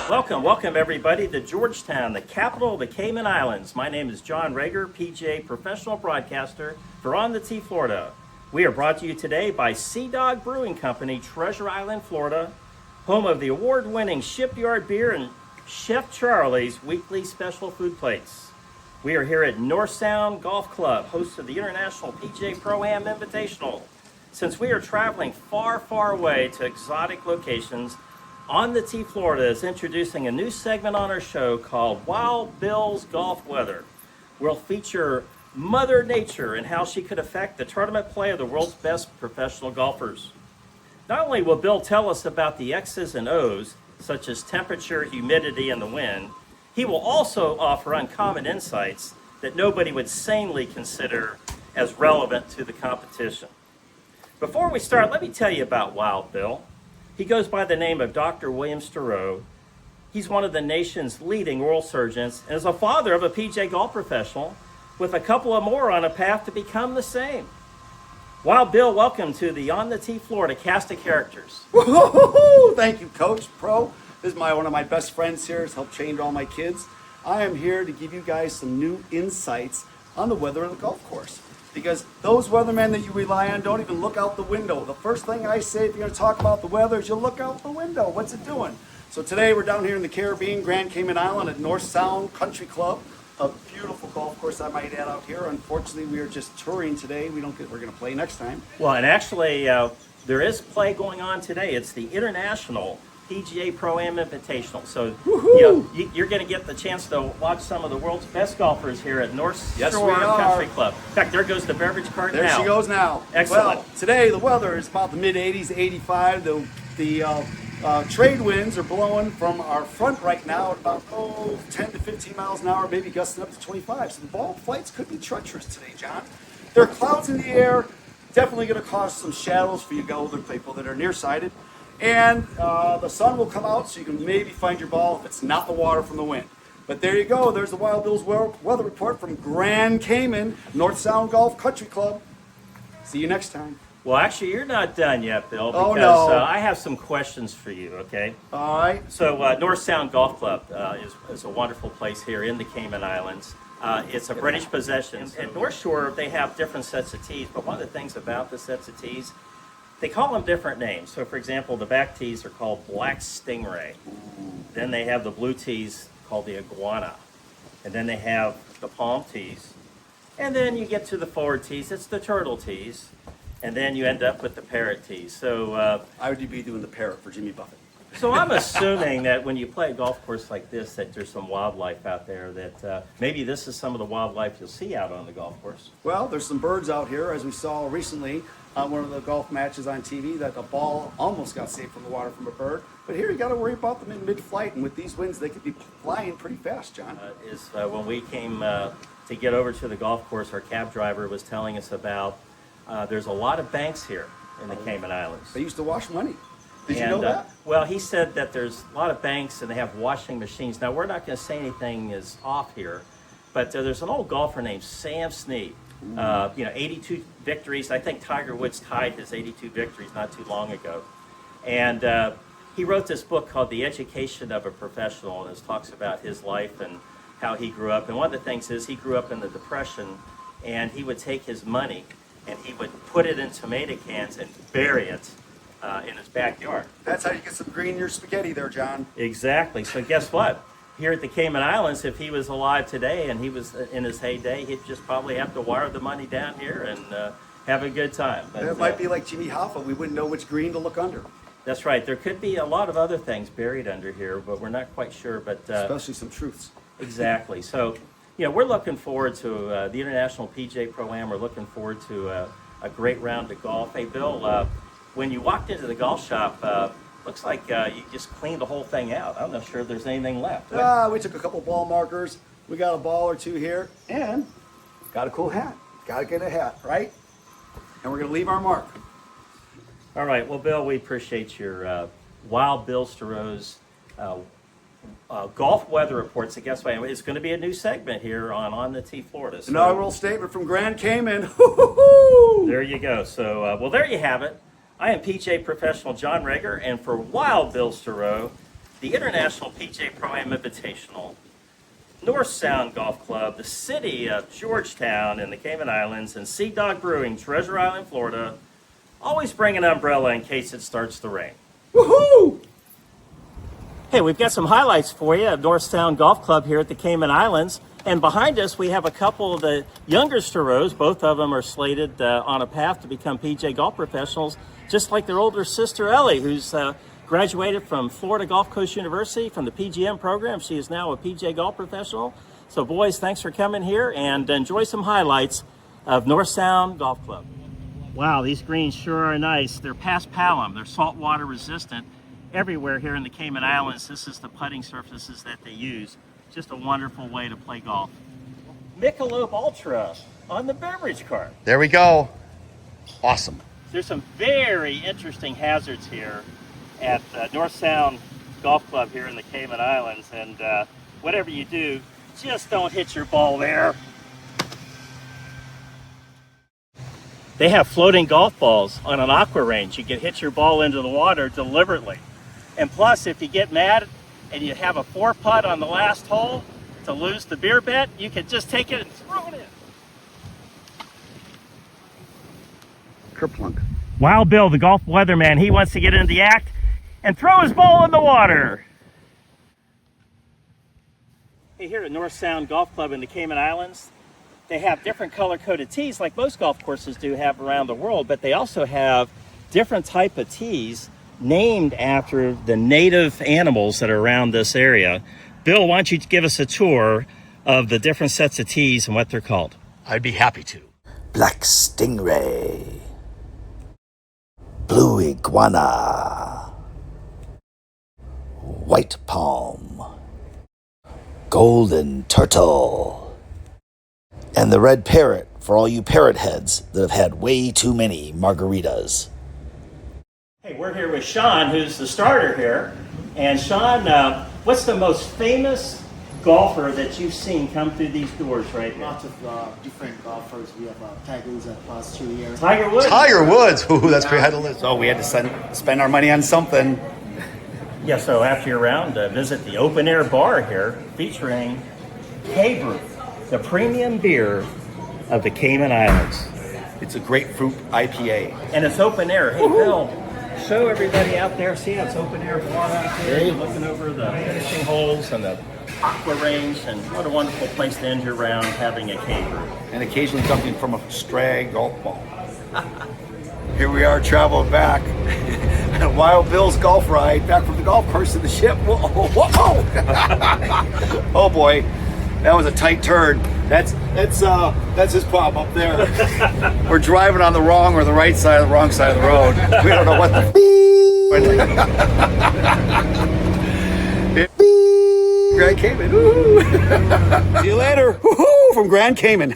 Welcome everybody to Georgetown, the capital of the Cayman Islands. My name is John Reger, PGA professional broadcaster for On the Tee, Florida. We are brought to you today by Sea Dog Brewing Company, Treasure Island, Florida, home of the award-winning Shipyard Beer and Chef Charlie's weekly special food plates. We are here at North Sound Golf Club, host of the International PGA Pro-Am Invitational. Since we are traveling far, far away to exotic locations, On the Tee, Florida is introducing a new segment on our show called Wild Bill's Golf Weather. We'll feature Mother Nature and how she could affect the tournament play of the world's best professional golfers. Not only will Bill tell us about the X's and O's, such as temperature, humidity, and the wind, he will also offer uncommon insights that nobody would sanely consider as relevant to the competition. Before we start, let me tell you about Wild Bill. He goes by the name of Dr. William Sterow. He's one of the nation's leading oral surgeons and is a father of a PGA golf professional with a couple of more on a path to become the same. Wild Bill, welcome to the On the Tee, Florida cast of characters. Woo-hoo-hoo-hoo! Thank you, Coach Pro. This is one of my best friends here. Has helped train all my kids. I am here to give you guys some new insights on the weather of the golf course. Because those weathermen that you rely on don't even look out the window. The first thing I say if you're going to talk about the weather is you look out the window. What's it doing? So today we're down here in the Caribbean, Grand Cayman Island at North Sound Country Club. A beautiful golf course, I might add, out here. Unfortunately, we are just touring today. We're going to play next time. Well, and actually, there is play going on today. It's the International PGA Pro-Am Invitational. So you're going to get the chance to watch some of the world's best golfers here at North Shore Country Club. In fact, there goes the beverage cart now. There she goes now. Excellent. Well, today the weather is about the mid-80s, 85. The trade winds are blowing from our front right now at about 10 to 15 miles an hour, maybe gusting up to 25. So the ball flights could be treacherous today, John. There are clouds in the air, definitely going to cause some shadows for you older people that are nearsighted. And the sun will come out, so you can maybe find your ball if it's not the water from the wind. But there you go. There's the Wild Bill's weather report from Grand Cayman, North Sound Golf Country Club. See you next time. Well, actually, you're not done yet, Bill, because I have some questions for you, okay? All right. So North Sound Golf Club is a wonderful place here in the Cayman Islands. It's a British possession. At North Shore, they have different sets of tees, but one of the things about the sets of tees, they call them different names. So, for example, the back tees are called Black Stingray. Then they have the blue tees called the Iguana. And then they have the palm tees. And then you get to the forward tees, it's the turtle tees. And then you end up with the parrot tees. So I would be doing the parrot for Jimmy Buffett. So I'm assuming that when you play a golf course like this, that there's some wildlife out there, that maybe this is some of the wildlife you'll see out on the golf course. Well, there's some birds out here, as we saw recently on one of the golf matches on TV, that the ball almost got saved from the water from a bird. But here you got to worry about them in mid-flight, and with these winds, they could be flying pretty fast, John. When we came to get over to the golf course, our cab driver was telling us about there's a lot of banks here in the Cayman Islands. They used to wash money. Did you know that? Well, he said that there's a lot of banks and they have washing machines. Now, we're not going to say anything is off here, but there's an old golfer named Sam Snead. 82 victories. I think Tiger Woods tied his 82 victories not too long ago. And he wrote this book called The Education of a Professional, and it talks about his life and how he grew up. And one of the things is he grew up in the Depression, and he would take his money and he would put it in tomato cans and bury it in his backyard. That's how you get some green in your spaghetti there, John. Exactly. So guess what? Here at the Cayman Islands, if he was alive today and he was in his heyday, he'd just probably have to wire the money down here and have a good time. But, it might be like Jimmy Hoffa. We wouldn't know which green to look under. That's right. There could be a lot of other things buried under here, but we're not quite sure. But especially some truths. Exactly. So, we're looking forward to the International PGA Pro-Am. We're looking forward to a great round of golf. Hey, Bill, when you walked into the golf shop, looks like you just cleaned the whole thing out. I'm not sure if there's anything left. We took a couple ball markers. We got a ball or two here, and got a cool hat. Got to get a hat, right? And we're going to leave our mark. All right. Well, Bill, we appreciate your Wild Bill Sterow's golf weather reports. So guess what? It's going to be a new segment here on the Tee, Florida. So, inaugural statement from Grand Cayman. There you go. So, well, there you have it. I am PGA professional John Reger, and for Wild Bill Sterow, the International PGA Pro-Am Invitational, North Sound Golf Club, the city of Georgetown in the Cayman Islands, and Sea Dog Brewing, Treasure Island, Florida. Always bring an umbrella in case it starts to rain. Woohoo! Hey, we've got some highlights for you of North Sound Golf Club here at the Cayman Islands. And behind us, we have a couple of the youngsteros. Both of them are slated on a path to become PGA golf professionals, just like their older sister, Ellie, who's graduated from Florida Gulf Coast University from the PGM program. She is now a PGA golf professional. So, boys, thanks for coming here and enjoy some highlights of North Sound Golf Club. Wow, these greens sure are nice. They're Paspalum. They're saltwater resistant. Everywhere here in the Cayman Islands, this is the putting surfaces that they use. Just a wonderful way to play golf. Michelob Ultra on the beverage cart. There we go. Awesome. There's some very interesting hazards here at North Sound Golf Club here in the Cayman Islands, and whatever you do, just don't hit your ball there. They have floating golf balls on an aqua range. You can hit your ball into the water deliberately. And plus, if you get mad and you have a 4-putt on the last hole to lose the beer bet, you can just take it and throw it in. Kerplunk. Wild Bill, the golf weatherman, he wants to get into the act and throw his ball in the water. Hey, here at North Sound Golf Club in the Cayman Islands, they have different color-coded tees like most golf courses do have around the world, but they also have different type of tees named after the native animals that are around this area. Bill, why don't you give us a tour of the different sets of tees and what they're called? I'd be happy to. Black stingray, blue iguana, white palm, golden turtle, and the red parrot for all you parrot heads that have had way too many margaritas. Hey, we're here with Sean, who's the starter here. And Sean, what's the most famous golfer that you've seen come through these doors right here? Lots of different golfers. We have Tiger Woods at last 2 years. Tiger Woods. Tiger Woods. Ooh, that's pretty high to list. So we had to spend our money on something. Yeah, so after your round, visit the open air bar here featuring K-Brew, the premium beer of the Cayman Islands. It's a grapefruit IPA. And it's open air. Hey, Bill, show everybody out there. See how it's open air bar out there. You're looking over the finishing holes and the aqua range, and what a wonderful place to end your round having a K-Brew. And occasionally something from a stray golf ball. Here we are traveling back. Wild Bill's golf ride back from the golf course to the ship. Whoa, whoa. Oh boy, that was a tight turn. That's his problem up there. We're driving on the wrong or the right side of the wrong side of the road. We don't know what the Grand Cayman. Woo-hoo. See you later. Woo-hoo, from Grand Cayman.